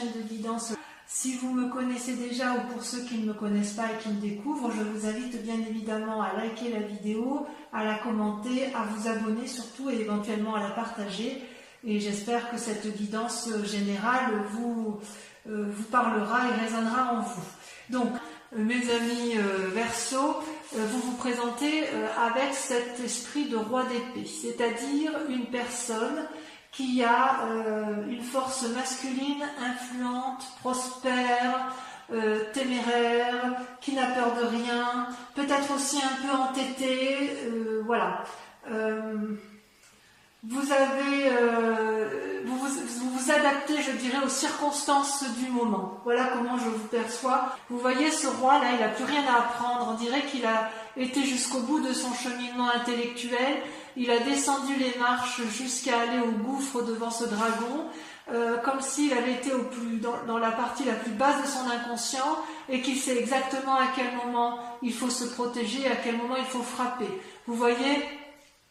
chaîne de guidance. Si vous me connaissez déjà ou pour ceux qui ne me connaissent pas et qui me découvrent, je vous invite bien évidemment à liker la vidéo, à la commenter, à vous abonner surtout et éventuellement à la partager. Et j'espère que cette guidance générale vous parlera et résonnera en vous. Donc, mes amis Verseau, vous vous présentez avec cet esprit de roi d'épée, c'est-à-dire une personne qui a une force masculine influente, prospère, téméraire, qui n'a peur de rien, peut-être aussi un peu entêtée, voilà. Vous vous adaptez, je dirais, aux circonstances du moment. Voilà comment je vous perçois. Vous voyez, ce roi-là, il n'a plus rien à apprendre. On dirait qu'il a été jusqu'au bout de son cheminement intellectuel. Il a descendu les marches jusqu'à aller au gouffre devant ce dragon, comme s'il avait été dans la partie la plus basse de son inconscient et qu'il sait exactement à quel moment il faut se protéger, à quel moment il faut frapper. Vous voyez,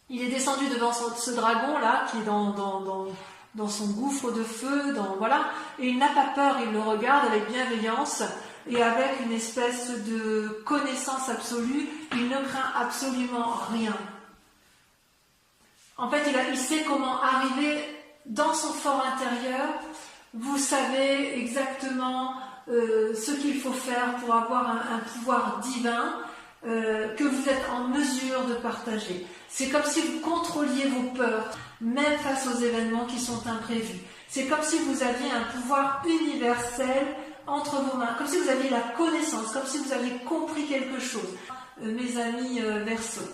il est descendu devant ce dragon-là, qui est dans son gouffre de feu, voilà, et il n'a pas peur, il le regarde avec bienveillance et avec une espèce de connaissance absolue, il ne craint absolument rien. En fait, il sait comment arriver dans son fort intérieur. Vous savez exactement ce qu'il faut faire pour avoir un pouvoir divin que vous êtes en mesure de partager. C'est comme si vous contrôliez vos peurs, même face aux événements qui sont imprévus. C'est comme si vous aviez un pouvoir universel entre vos mains, comme si vous aviez la connaissance, comme si vous aviez compris quelque chose. Mes amis Verseau.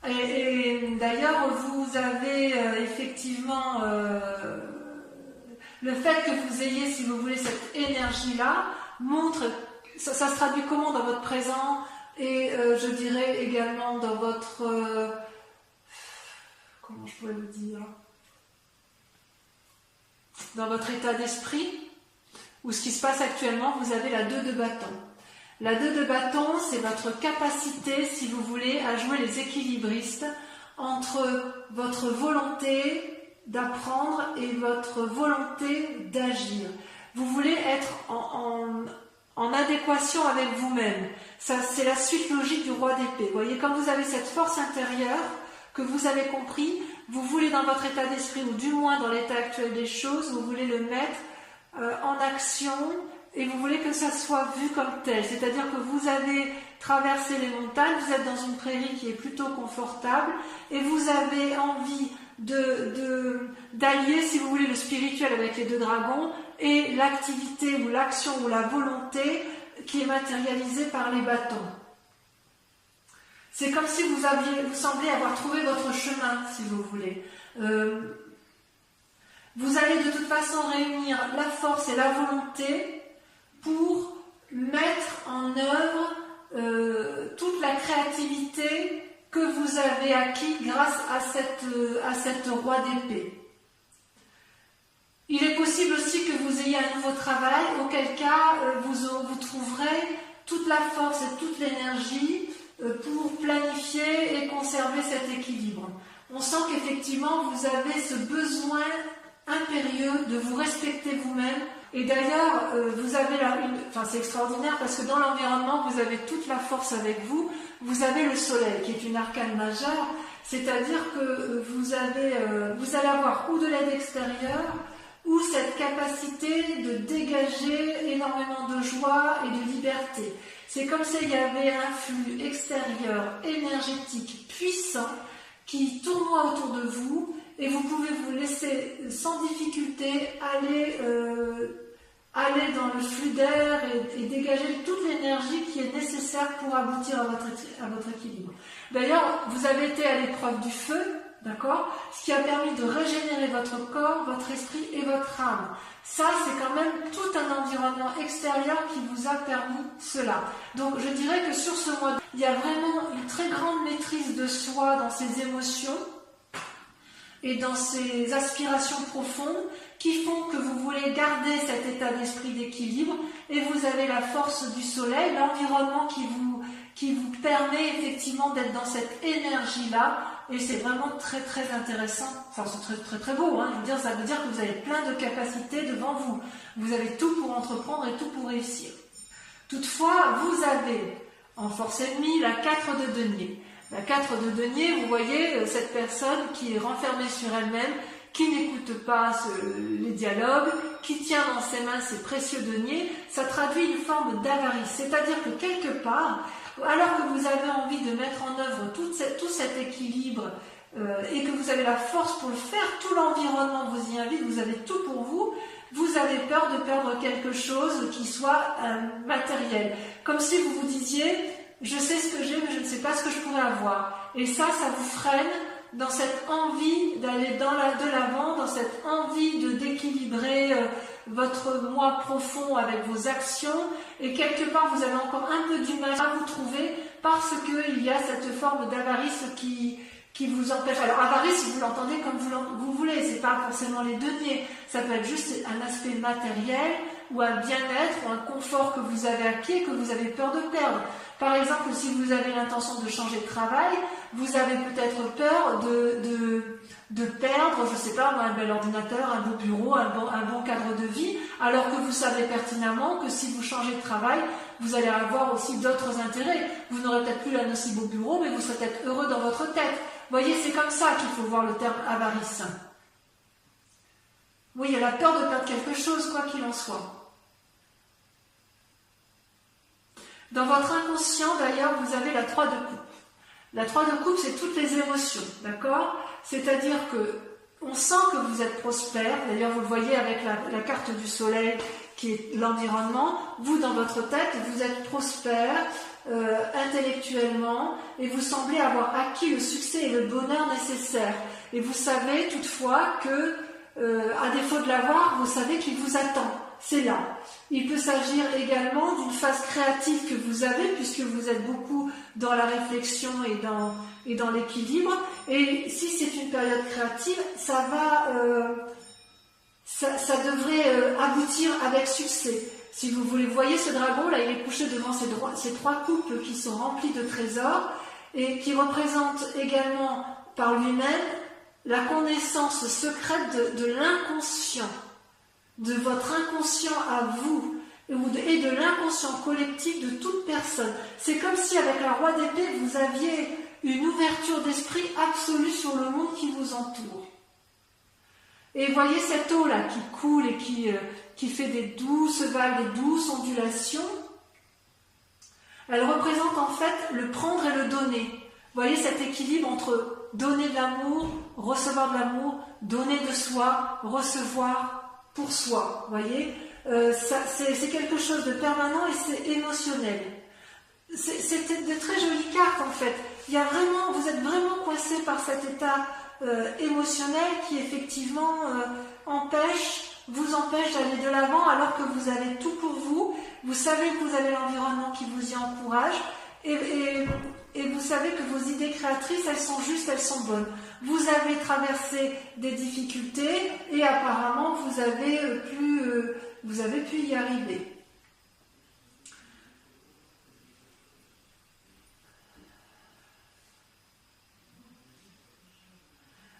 Et d'ailleurs, vous avez effectivement le fait que vous ayez, si vous voulez, cette énergie-là, montre, ça se traduit comment dans votre présent et je dirais également dans votre, comment je pourrais le dire, dans votre état d'esprit, ou ce qui se passe actuellement, vous avez la 2 de bâton. La 2 de bâton, c'est votre capacité, si vous voulez, à jouer les équilibristes entre votre volonté d'apprendre et votre volonté d'agir. Vous voulez être en adéquation avec vous-même. Ça, c'est la suite logique du roi d'épée. Vous voyez, quand vous avez cette force intérieure que vous avez compris, vous voulez dans votre état d'esprit, ou du moins dans l'état actuel des choses, vous voulez le mettre en action. Et vous voulez que ça soit vu comme tel, c'est-à-dire que vous avez traversé les montagnes, vous êtes dans une prairie qui est plutôt confortable, et vous avez envie d'allier, si vous voulez, le spirituel avec les 2 dragons, et l'activité ou l'action ou la volonté qui est matérialisée par les bâtons. C'est comme si vous semblez avoir trouvé votre chemin, si vous voulez. Vous allez de toute façon réunir la force et la volonté pour mettre en œuvre toute la créativité que vous avez acquis grâce à cette roi d'épée. Il est possible aussi que vous ayez un nouveau travail, auquel cas vous trouverez toute la force et toute l'énergie pour planifier et conserver cet équilibre. On sent qu'effectivement vous avez ce besoin impérieux de vous respecter vous-même. Et d'ailleurs, vous avez c'est extraordinaire parce que dans l'environnement, vous avez toute la force avec vous. Vous avez le soleil qui est une arcane majeure, c'est-à-dire que vous allez avoir ou de l'aide extérieure ou cette capacité de dégager énormément de joie et de liberté. C'est comme s'il y avait un flux extérieur énergétique puissant qui tournoie autour de vous et vous pouvez vous laisser sans difficulté aller dans le flux d'air et dégager toute l'énergie qui est nécessaire pour aboutir à votre équilibre. D'ailleurs, vous avez été à l'épreuve du feu, d'accord, ce qui a permis de régénérer votre corps, votre esprit et votre âme. Ça, c'est quand même tout un environnement extérieur qui vous a permis cela. Donc, je dirais que sur ce mois, il y a vraiment une très grande maîtrise de soi dans ses émotions et dans ses aspirations profondes qui font que vous voulez garder cet état d'esprit d'équilibre et vous avez la force du soleil, l'environnement qui vous permet effectivement d'être dans cette énergie-là et c'est vraiment très très intéressant, enfin c'est très beau, hein. Je veux dire, ça veut dire que vous avez plein de capacités devant vous, vous avez tout pour entreprendre et tout pour réussir. Toutefois, vous avez en force ennemie la 4 de denier. La 4 de denier, vous voyez cette personne qui est renfermée sur elle-même, qui n'écoute pas les dialogues, qui tient dans ses mains ses précieux deniers, ça traduit une forme d'avarice. C'est-à-dire que quelque part, alors que vous avez envie de mettre en œuvre tout cet équilibre et que vous avez la force pour le faire, tout l'environnement vous y invite, vous avez tout pour vous, vous avez peur de perdre quelque chose qui soit matériel. Comme si vous vous disiez, je sais ce que j'ai, mais je ne sais pas ce que je pourrais avoir. Et ça vous freine dans cette envie d'aller de l'avant, dans cette envie d'équilibrer votre moi profond avec vos actions, et quelque part vous avez encore un peu du mal à vous trouver parce qu'il y a cette forme d'avarice qui vous empêche. Alors avarice, vous l'entendez comme vous voulez, c'est pas forcément les deniers, ça peut être juste un aspect matériel ou un bien-être ou un confort que vous avez acquis et que vous avez peur de perdre. Par exemple, si vous avez l'intention de changer de travail, vous avez peut-être peur de perdre, je ne sais pas, un bel ordinateur, un beau bureau, un bon cadre de vie, alors que vous savez pertinemment que si vous changez de travail, vous allez avoir aussi d'autres intérêts. Vous n'aurez peut-être plus un aussi beau bureau, mais vous serez peut-être heureux dans votre tête. Vous voyez, c'est comme ça qu'il faut voir le terme avarice. Oui, il y a la peur de perdre quelque chose, quoi qu'il en soit. Dans votre inconscient, d'ailleurs, vous avez la 3 de coupe. La 3 de coupe, c'est toutes les émotions, d'accord? C'est-à-dire que on sent que vous êtes prospère. D'ailleurs, vous le voyez avec la carte du soleil qui est l'environnement. Vous, dans votre tête, vous êtes prospère intellectuellement et vous semblez avoir acquis le succès et le bonheur nécessaires. Et vous savez toutefois que, à défaut de l'avoir, vous savez qu'il vous attend. C'est là. Il peut s'agir également d'une phase créative que vous avez, puisque vous êtes beaucoup dans la réflexion et dans l'équilibre. Et si c'est une période créative, ça devrait aboutir avec succès. Si vous voulez, voyez ce dragon, là, il est couché devant ces 3 coupes qui sont remplies de trésors et qui représentent également par lui-même la connaissance secrète de l'inconscient, de votre inconscient à vous et de l'inconscient collectif de toute personne. C'est comme si avec la roi d'épée, vous aviez une ouverture d'esprit absolue sur le monde qui vous entoure. Et voyez cette eau-là qui coule et qui fait des douces vagues, des douces ondulations. Elle représente en fait le prendre et le donner. Vous voyez cet équilibre entre donner de l'amour, recevoir de l'amour, donner de soi, recevoir pour soi. Vous voyez, c'est quelque chose de permanent et c'est émotionnel. C'est de très jolies cartes en fait. Vous êtes vraiment coincé par cet état émotionnel qui effectivement vous empêche d'aller de l'avant alors que vous avez tout pour vous. Vous savez que vous avez l'environnement qui vous y encourage et vous savez que vos idées créatrices, elles sont justes, elles sont bonnes. Vous avez traversé des difficultés et apparemment vous avez pu y arriver.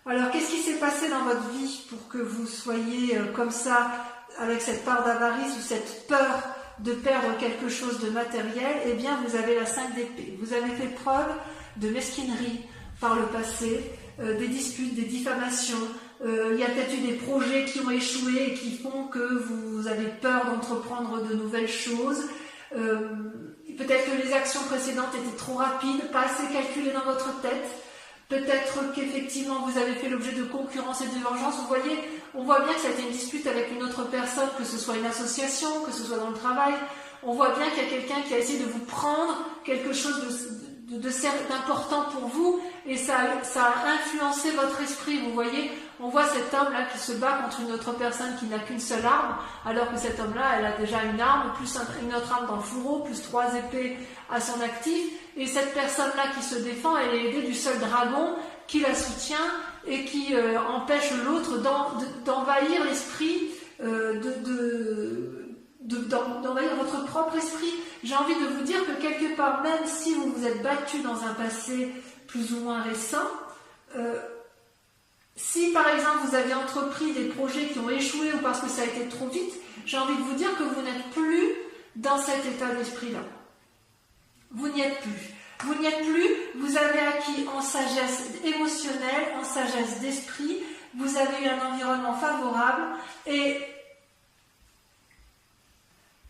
Alors, qu'est-ce qui s'est passé dans votre vie pour que vous soyez comme ça, avec cette part d'avarice ou cette peur de perdre quelque chose de matériel? Eh bien, vous avez la 5 d'épée. Vous avez fait preuve de mesquinerie par le passé, des disputes, des diffamations. Il y a peut-être eu des projets qui ont échoué et qui font que vous avez peur d'entreprendre de nouvelles choses. Peut-être que les actions précédentes étaient trop rapides, pas assez calculées dans votre tête. Peut-être qu'effectivement vous avez fait l'objet de concurrence et de vengeance. Vous voyez, on voit bien que ça a été une dispute avec une autre personne, que ce soit une association, que ce soit dans le travail. On voit bien qu'il y a quelqu'un qui a essayé de vous prendre quelque chose d'important pour vous et ça a influencé votre esprit. Vous voyez, on voit cet homme-là qui se bat contre une autre personne qui n'a qu'une seule arme, alors que cet homme-là, elle a déjà une arme, plus une autre arme dans le fourreau, plus 3 épées à son actif. Et cette personne-là qui se défend, elle est aidée du seul dragon qui la soutient et qui empêche l'autre d'envahir l'esprit, d'envahir votre propre esprit. J'ai envie de vous dire que quelque part, même si vous vous êtes battu dans un passé plus ou moins récent, si par exemple vous avez entrepris des projets qui ont échoué ou parce que ça a été trop vite, j'ai envie de vous dire que vous n'êtes plus dans cet état d'esprit-là. Vous n'y êtes plus. Vous n'y êtes plus, vous avez acquis en sagesse émotionnelle, en sagesse d'esprit, vous avez eu un environnement favorable et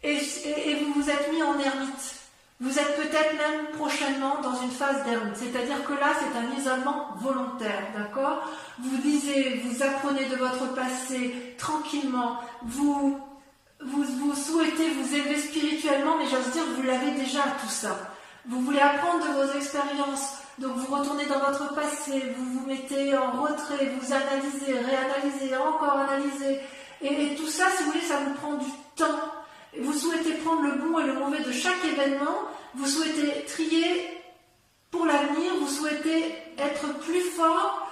vous vous êtes mis en ermite. Vous êtes peut-être même prochainement dans une phase d'ermite, c'est-à-dire que là c'est un isolement volontaire, d'accord? Vous lisez, vous apprenez de votre passé tranquillement, vous souhaitez vous élever spirituellement, mais j'ose dire que vous l'avez déjà tout ça. Vous voulez apprendre de vos expériences, donc vous retournez dans votre passé, vous vous mettez en retrait, vous analysez, réanalysez, encore analysez, et tout ça, si vous voulez, ça vous prend du temps. Vous souhaitez prendre le bon et le mauvais de chaque événement, vous souhaitez trier pour l'avenir, vous souhaitez être plus fort,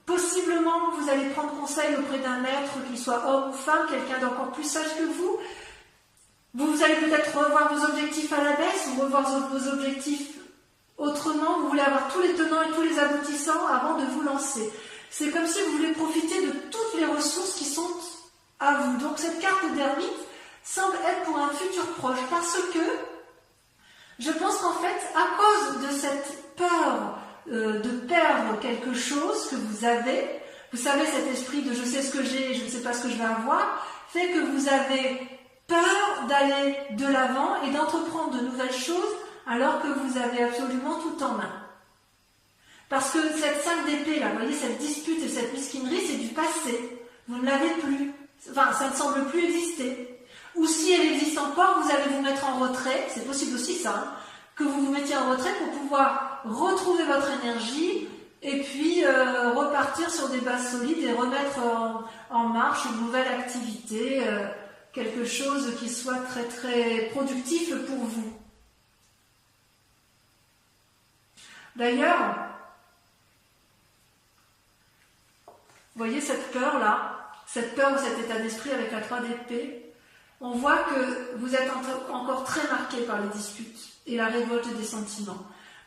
possiblement vous allez prendre conseil auprès d'un maître, qu'il soit homme ou femme, quelqu'un d'encore plus sage que vous. Vous allez peut-être revoir vos objectifs à la baisse ou revoir vos objectifs autrement, vous voulez avoir tous les tenants et tous les aboutissants avant de vous lancer. C'est comme si vous voulez profiter de toutes les ressources qui sont à vous. Donc cette carte d'ermite semble être pour un futur proche parce que je pense qu'en fait, à cause de cette peur de perdre quelque chose que vous avez, vous savez, cet esprit de je sais ce que j'ai et je ne sais pas ce que je vais avoir, fait que vous avez peur d'aller de l'avant et d'entreprendre de nouvelles choses alors que vous avez absolument tout en main. Parce que cette 5 d'épée là, vous voyez, cette dispute et cette mesquinerie, c'est du passé. Vous ne l'avez plus. Enfin, ça ne semble plus exister. Ou si elle existe encore, vous allez vous mettre en retrait, c'est possible aussi ça, hein, que vous vous mettiez en retrait pour pouvoir retrouver votre énergie et puis repartir sur des bases solides et remettre en marche une nouvelle activité, quelque chose qui soit très très productif pour vous. D'ailleurs, vous voyez cette peur-là, cette peur ou cet état d'esprit avec la 3 d'épée, on voit que vous êtes encore très marqué par les disputes et la révolte des sentiments.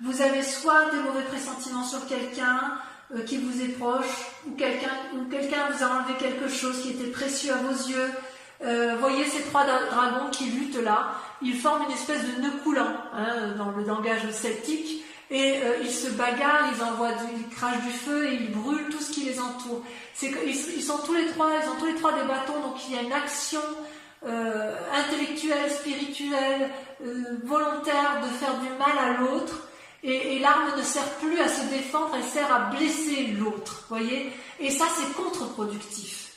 Vous avez soit des mauvais pressentiments sur quelqu'un qui vous est proche, ou quelqu'un vous a enlevé quelque chose qui était précieux à vos yeux. Voyez ces 3 dragons qui luttent là, ils forment une espèce de nœud coulant hein, dans le langage celtique, et ils se bagarrent, ils crachent du feu et ils brûlent tout ce qui les entoure. Ils sont tous les trois, ils ont tous les 3 des bâtons, donc il y a une action intellectuelle, spirituelle, volontaire de faire du mal à l'autre, et l'arme ne sert plus à se défendre, elle sert à blesser l'autre, voyez, et ça c'est contre-productif.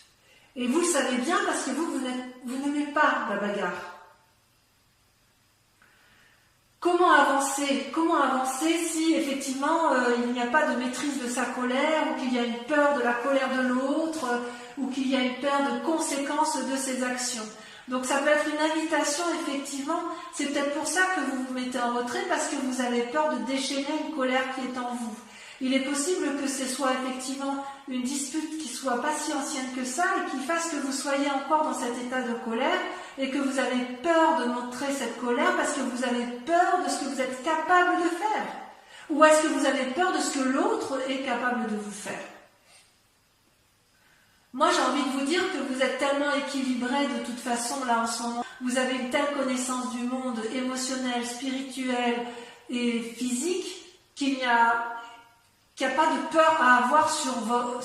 Et vous le savez bien parce que vous n'aimez pas la bagarre. Comment avancer si effectivement il n'y a pas de maîtrise de sa colère, ou qu'il y a une peur de la colère de l'autre, ou qu'il y a une peur de conséquences de ses actions. Donc ça peut être une invitation, effectivement, c'est peut-être pour ça que vous vous mettez en retrait, parce que vous avez peur de déchaîner une colère qui est en vous. Il est possible que ce soit effectivement une dispute qui soit pas si ancienne que ça, et qui fasse que vous soyez encore dans cet état de colère, et que vous avez peur de montrer cette colère, parce que vous avez peur de ce que vous êtes capable de faire. Ou est-ce que vous avez peur de ce que l'autre est capable de vous faire? Moi, j'ai envie de vous dire que vous êtes tellement équilibré de toute façon là en ce moment. Vous avez une telle connaissance du monde émotionnel, spirituel et physique qu'il n'y a pas de peur à avoir sur votre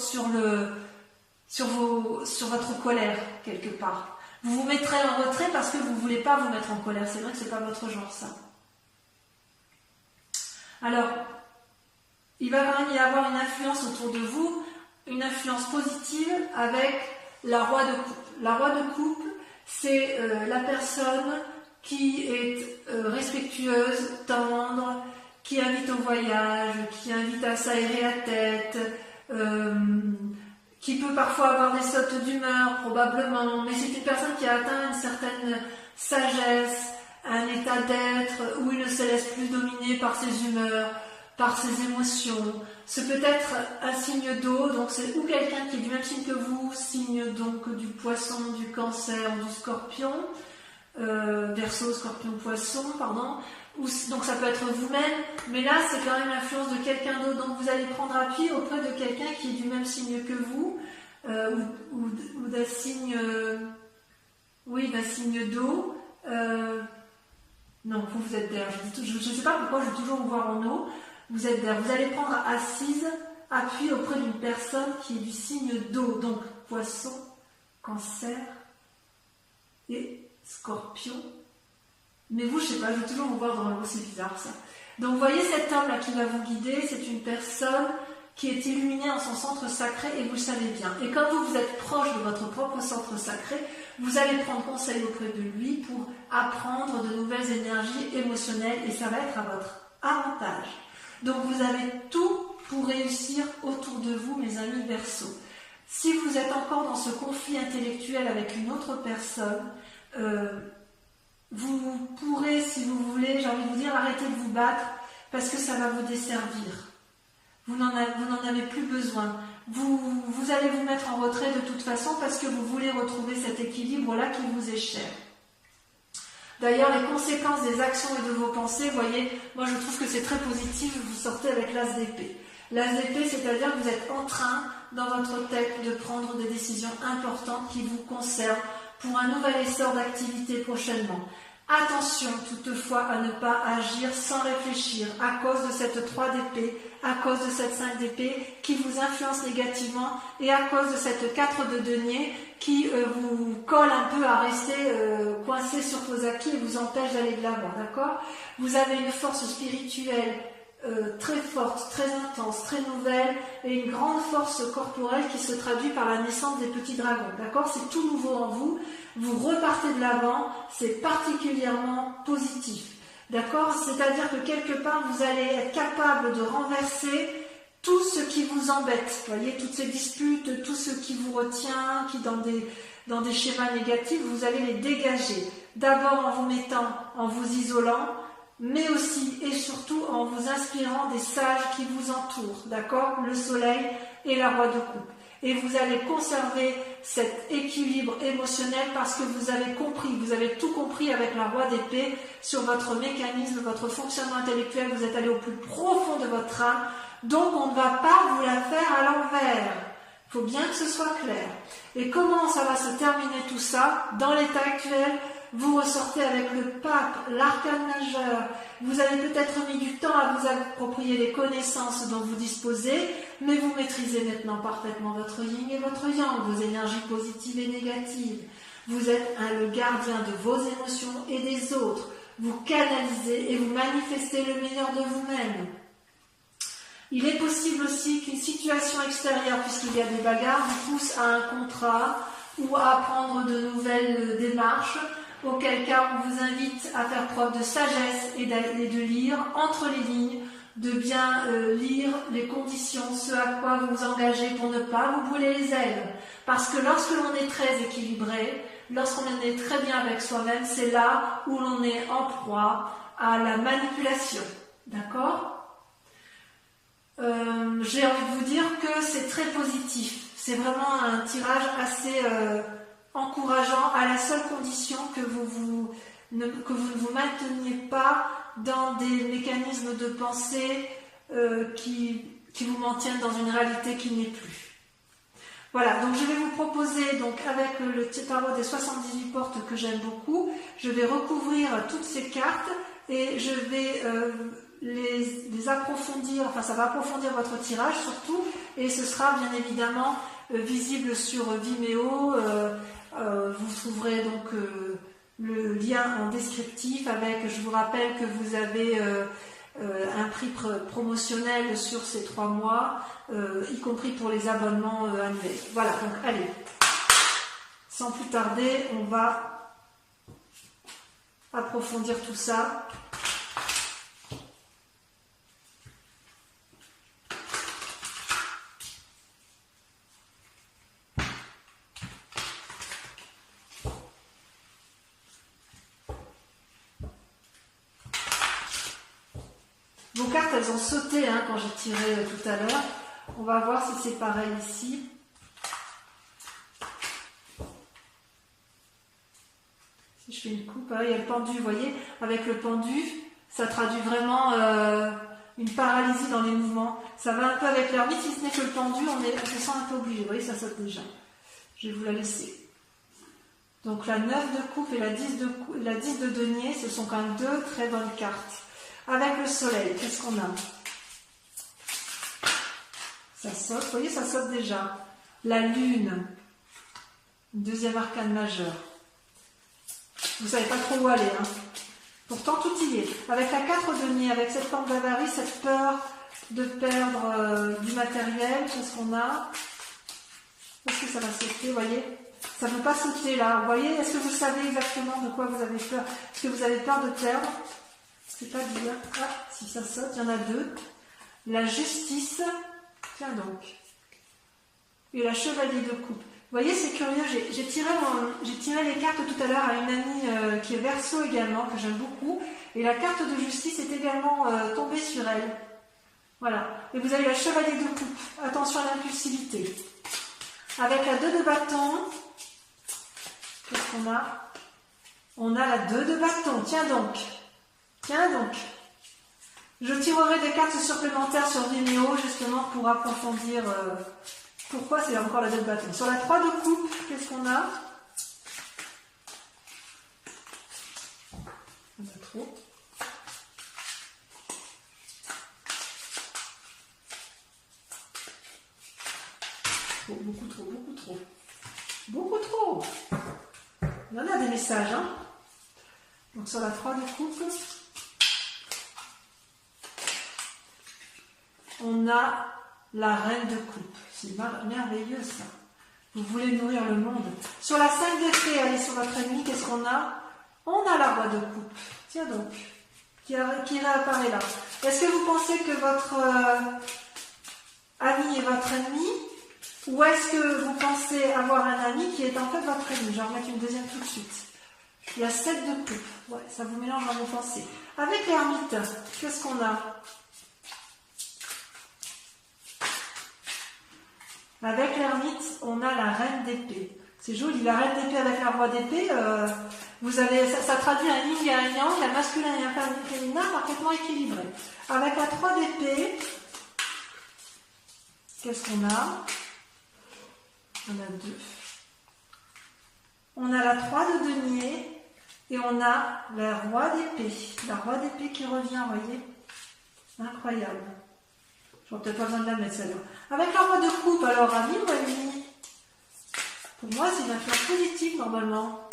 colère quelque part. Vous vous mettrez en retrait parce que vous ne voulez pas vous mettre en colère. C'est vrai que ce n'est pas votre genre ça. Alors, il va quand même y avoir une influence autour de vous, une influence positive avec la roi de coupe. La roi de coupe, c'est la personne qui est respectueuse, tendre, qui invite au voyage, qui invite à s'aérer la tête, qui peut parfois avoir des sautes d'humeur, probablement, mais c'est une personne qui a atteint une certaine sagesse, un état d'être où il ne se laisse plus dominer par ses humeurs, par ses émotions. C'est peut-être un signe d'eau, donc c'est ou quelqu'un qui est du même signe que vous, signe donc du poisson, du cancer, du scorpion, Verseau, scorpion, poisson, pardon. donc ça peut être vous-même, mais là c'est quand même l'influence de quelqu'un d'autre. Donc vous allez prendre appui auprès de quelqu'un qui est du même signe que vous, ou d'un signe, d'un signe d'eau. Non, vous êtes d'air. Je ne sais pas pourquoi je vais toujours vous voir en eau. Vous êtes d'air. Vous allez prendre assise, appui auprès d'une personne qui est du signe d'eau. Donc Poisson, Cancer et Scorpion. Mais vous, je sais pas, je vais toujours vous voir dans l'eau, c'est bizarre ça. Donc vous voyez cet homme-là qui va vous guider, c'est une personne qui est illuminée en son centre sacré et vous le savez bien. Et quand vous êtes proche de votre propre centre sacré, vous allez prendre conseil auprès de lui pour apprendre de nouvelles énergies émotionnelles et ça va être à votre avantage. Donc vous avez tout pour réussir autour de vous, mes amis Verseaux. Si vous êtes encore dans ce conflit intellectuel avec une autre personne, vous pourrez, si vous voulez, j'ai envie de vous dire, arrêter de vous battre parce que ça va vous desservir. Vous n'en avez plus besoin. Vous allez vous mettre en retrait de toute façon parce que vous voulez retrouver cet équilibre-là qui vous est cher. D'ailleurs, les conséquences des actions et de vos pensées, vous voyez, moi je trouve que c'est très positif, vous sortez avec l'as d'épée. L'as d'épée, c'est-à-dire que vous êtes en train, dans votre tête, de prendre des décisions importantes qui vous concernent pour un nouvel essor d'activité prochainement. Attention toutefois à ne pas agir sans réfléchir à cause de cette 3 d'épée, à cause de cette 5 d'épée qui vous influence négativement et à cause de cette 4 de denier qui vous colle un peu à rester coincé sur vos acquis et vous empêche d'aller de l'avant, d'accord? Vous avez une force spirituelle très forte, très intense, très nouvelle et une grande force corporelle qui se traduit par la naissance des petits dragons, d'accord? C'est tout nouveau en vous, vous repartez de l'avant, c'est particulièrement positif, d'accord? C'est-à-dire que quelque part vous allez être capable de renverser tout ce qui vous embête, vous voyez, toutes ces disputes, tout ce qui vous retient, qui dans des schémas négatifs, vous allez les dégager, d'abord en vous mettant, en vous isolant, mais aussi et surtout en vous inspirant des sages qui vous entourent, d'accord? Le soleil et la roi de coupe. Et vous allez conserver cet équilibre émotionnel parce que vous avez compris, vous avez tout compris avec la roi d'épée sur votre mécanisme, votre fonctionnement intellectuel, vous êtes allé au plus profond de votre âme, donc on ne va pas vous la faire à l'envers. Il faut bien que ce soit clair. Et comment ça va se terminer tout ça? Dans l'état actuel, vous ressortez avec le pape, l'arcane majeur, vous avez peut-être mis du temps à vous approprier les connaissances dont vous disposez, mais vous maîtrisez maintenant parfaitement votre yin et votre yang, vos énergies positives et négatives. Vous êtes le gardien de vos émotions et des autres. Vous canalisez et vous manifestez le meilleur de vous-même. Il est possible aussi qu'une situation extérieure, puisqu'il y a des bagarres, vous pousse à un contrat ou à prendre de nouvelles démarches, auquel cas on vous invite à faire preuve de sagesse et de lire entre les lignes, de bien lire les conditions, ce à quoi vous vous engagez pour ne pas vous brûler les ailes. Parce que lorsque l'on est très équilibré, lorsqu'on est très bien avec soi-même, c'est là où l'on est en proie à la manipulation. D'accord ? J'ai envie de vous dire que c'est très positif. C'est vraiment un tirage assez encourageant à la seule condition que vous ne vous mainteniez pas dans des mécanismes de pensée qui vous maintiennent dans une réalité qui n'est plus. Voilà, donc je vais vous proposer, donc avec le tarot des 78 portes que j'aime beaucoup, je vais recouvrir toutes ces cartes et je vais les approfondir, enfin ça va approfondir votre tirage surtout, et ce sera bien évidemment visible sur Vimeo. Vous trouverez donc le lien en descriptif avec, je vous rappelle que vous avez un prix promotionnel sur ces 3 mois, y compris pour les abonnements annuels. Voilà, donc allez, sans plus tarder, on va approfondir tout ça. Vos cartes, elles ont sauté quand j'ai tiré tout à l'heure. On va voir si c'est pareil ici. Si je fais une coupe, il y a le pendu, vous voyez, avec le pendu, ça traduit vraiment une paralysie dans les mouvements. Ça va un peu avec l'ermite, si ce n'est que le tendu, on se sent un peu obligé. Vous voyez, ça saute déjà. Je vais vous la laisser. Donc la 9 de coupe et la 10 de denier, ce sont quand même deux très bonnes cartes. Avec le soleil, qu'est-ce qu'on a? Ça saute, vous voyez, ça saute déjà. La lune, deuxième arcane majeur. Vous ne savez pas trop où aller, hein. Pourtant, tout y est. Avec la 4 de denier, avec cette forme d'avarie, cette peur de perdre du matériel, qu'est-ce qu'on a? Est-ce que ça va sauter, vous voyez? Ça ne peut pas sauter là, vous voyez? Est-ce que vous savez exactement de quoi vous avez peur? Est-ce que vous avez peur de perdre? C'est pas dire. Ah, si ça saute, il y en a deux. La justice, tiens donc. Et la chevalier de coupe. Vous voyez, c'est curieux, j'ai tiré les cartes tout à l'heure à une amie qui est Verseau également, que j'aime beaucoup. Et la carte de justice est également tombée sur elle. Voilà. Et vous avez la chevalier de coupe. Attention à l'impulsivité. Avec la 2 de bâton, qu'est-ce qu'on a? On a la 2 de bâton. Tiens donc. Tiens donc. Je tirerai des cartes supplémentaires sur Vimeo justement pour approfondir pourquoi c'est encore la 2 de bâton. Sur la 3 de coupe, qu'est-ce qu'on a? On a trop. Beaucoup trop, beaucoup trop. Beaucoup trop. Il y en a des messages, hein. Donc sur la 3 de coupe, on a la reine de coupe. C'est merveilleux ça. Vous voulez nourrir le monde. Sur la 5 d'épée, allez sur votre ennemi, qu'est-ce qu'on a? On a la roi de coupe. Tiens donc, qui réapparaît là. Est-ce que vous pensez que votre ami est votre ennemi? Ou est-ce que vous pensez avoir un ami qui est en fait votre ennemi? Je vais en remettre une deuxième tout de suite. Il y a 7 de coupe. Ouais, ça vous mélange dans vos pensées. Avec l'ermite, qu'est-ce qu'on a? Avec l'ermite, on a la reine d'épée. C'est joli, la reine d'épée avec la roi d'épée. Vous avez, ça traduit un yin et un yang, la masculin et un féminin parfaitement équilibré. Avec la 3 d'épée, qu'est-ce qu'on a? On a 2. On a la 3 de denier et on a la roi d'épée. La roi d'épée qui revient, vous voyez? Incroyable. Je n'aurai peut-être pas besoin de la mettre celle-là. Avec la roi de coupe, alors ami ou ennemi? Pour moi, c'est une influence positive normalement.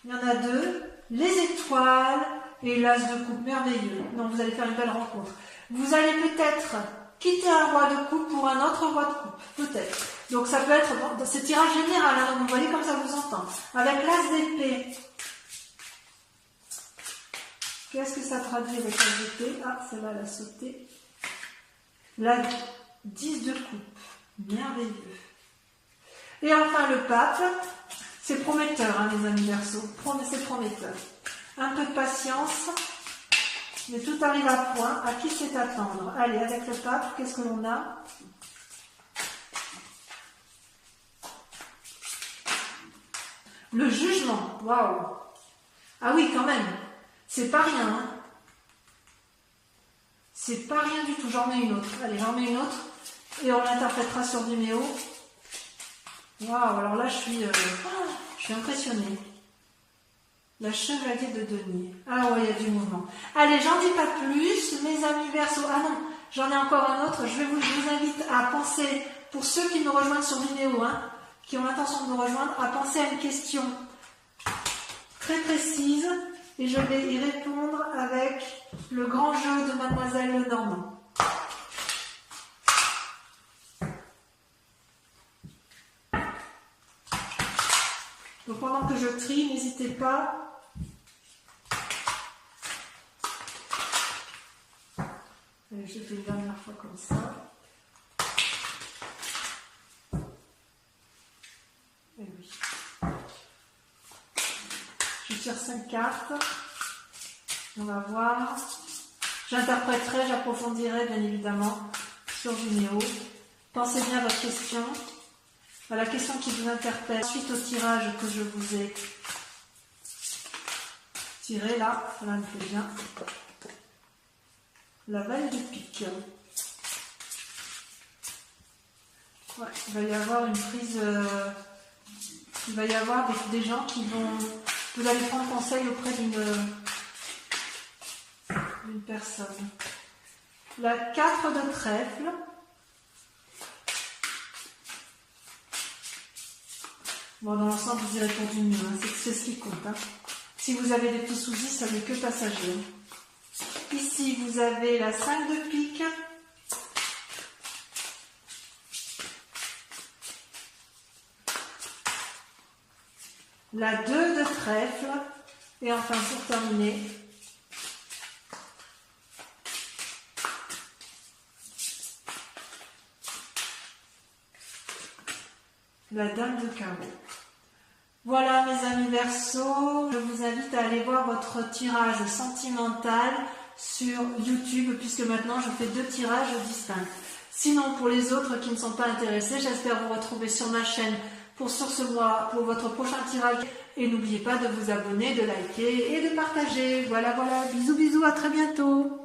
Il y en a 2. Les étoiles et l'as de coupe. Merveilleux. Donc vous allez faire une belle rencontre. Vous allez peut-être quitter un roi de coupe pour un autre roi de coupe. Peut-être. Donc ça peut être dans ce tirage général, hein, donc vous voyez comme ça vous entend. Avec l'as d'épée, qu'est-ce que ça traduit avec l'as d'épée? Ah, celle-là, elle a sauté. La 10 de coupe, merveilleux. Et enfin le pape, c'est prometteur, hein, les amis Verseau, c'est prometteur. Un peu de patience, mais tout arrive à point. À qui c'est attendre? Allez, avec le pape, qu'est-ce que l'on a? Le jugement, waouh! Ah oui, quand même, c'est pas rien, hein. C'est pas rien du tout, j'en mets une autre. Allez, j'en mets une autre et on l'interprétera sur Vimeo. Waouh, alors là, je suis impressionnée. La chevalier de denier. Ah ouais, il y a du mouvement. Allez, j'en dis pas plus, mes amis Verseau. Ah non, j'en ai encore un autre. Je vous invite à penser, pour ceux qui me rejoignent sur Vimeo, hein, qui ont l'intention de me rejoindre, à penser à une question très précise et je vais y répondre avec le grand jeu de Mademoiselle Lenormand. Donc pendant que je trie, n'hésitez pas. Allez, je fais une dernière fois comme ça. Et oui. Je tire 5 cartes. On va voir. J'interpréterai, j'approfondirai bien évidemment sur Vimeo. Pensez bien à votre question, à la question qui vous interpelle, suite au tirage que je vous ai tiré là. Cela me fait bien. La balle de pique. Ouais, il va y avoir une prise... il va y avoir des gens qui vont... Vous allez prendre conseil auprès d'une personne. La 4 de trèfle. Bon, dans l'ensemble, vous y répondu mieux, hein. C'est ce qui compte. Hein. Si vous avez des petits soucis, ça n'est que passager. Ici, vous avez la 5 de pique. La 2 de trèfle. Et enfin, pour terminer, la dame de carreau. Voilà mes amis Verseau, je vous invite à aller voir votre tirage sentimental sur YouTube puisque maintenant je fais 2 tirages distincts. Sinon pour les autres qui ne sont pas intéressés, j'espère vous retrouver sur ma chaîne pour votre prochain tirage et n'oubliez pas de vous abonner, de liker et de partager. Voilà, bisous, à très bientôt.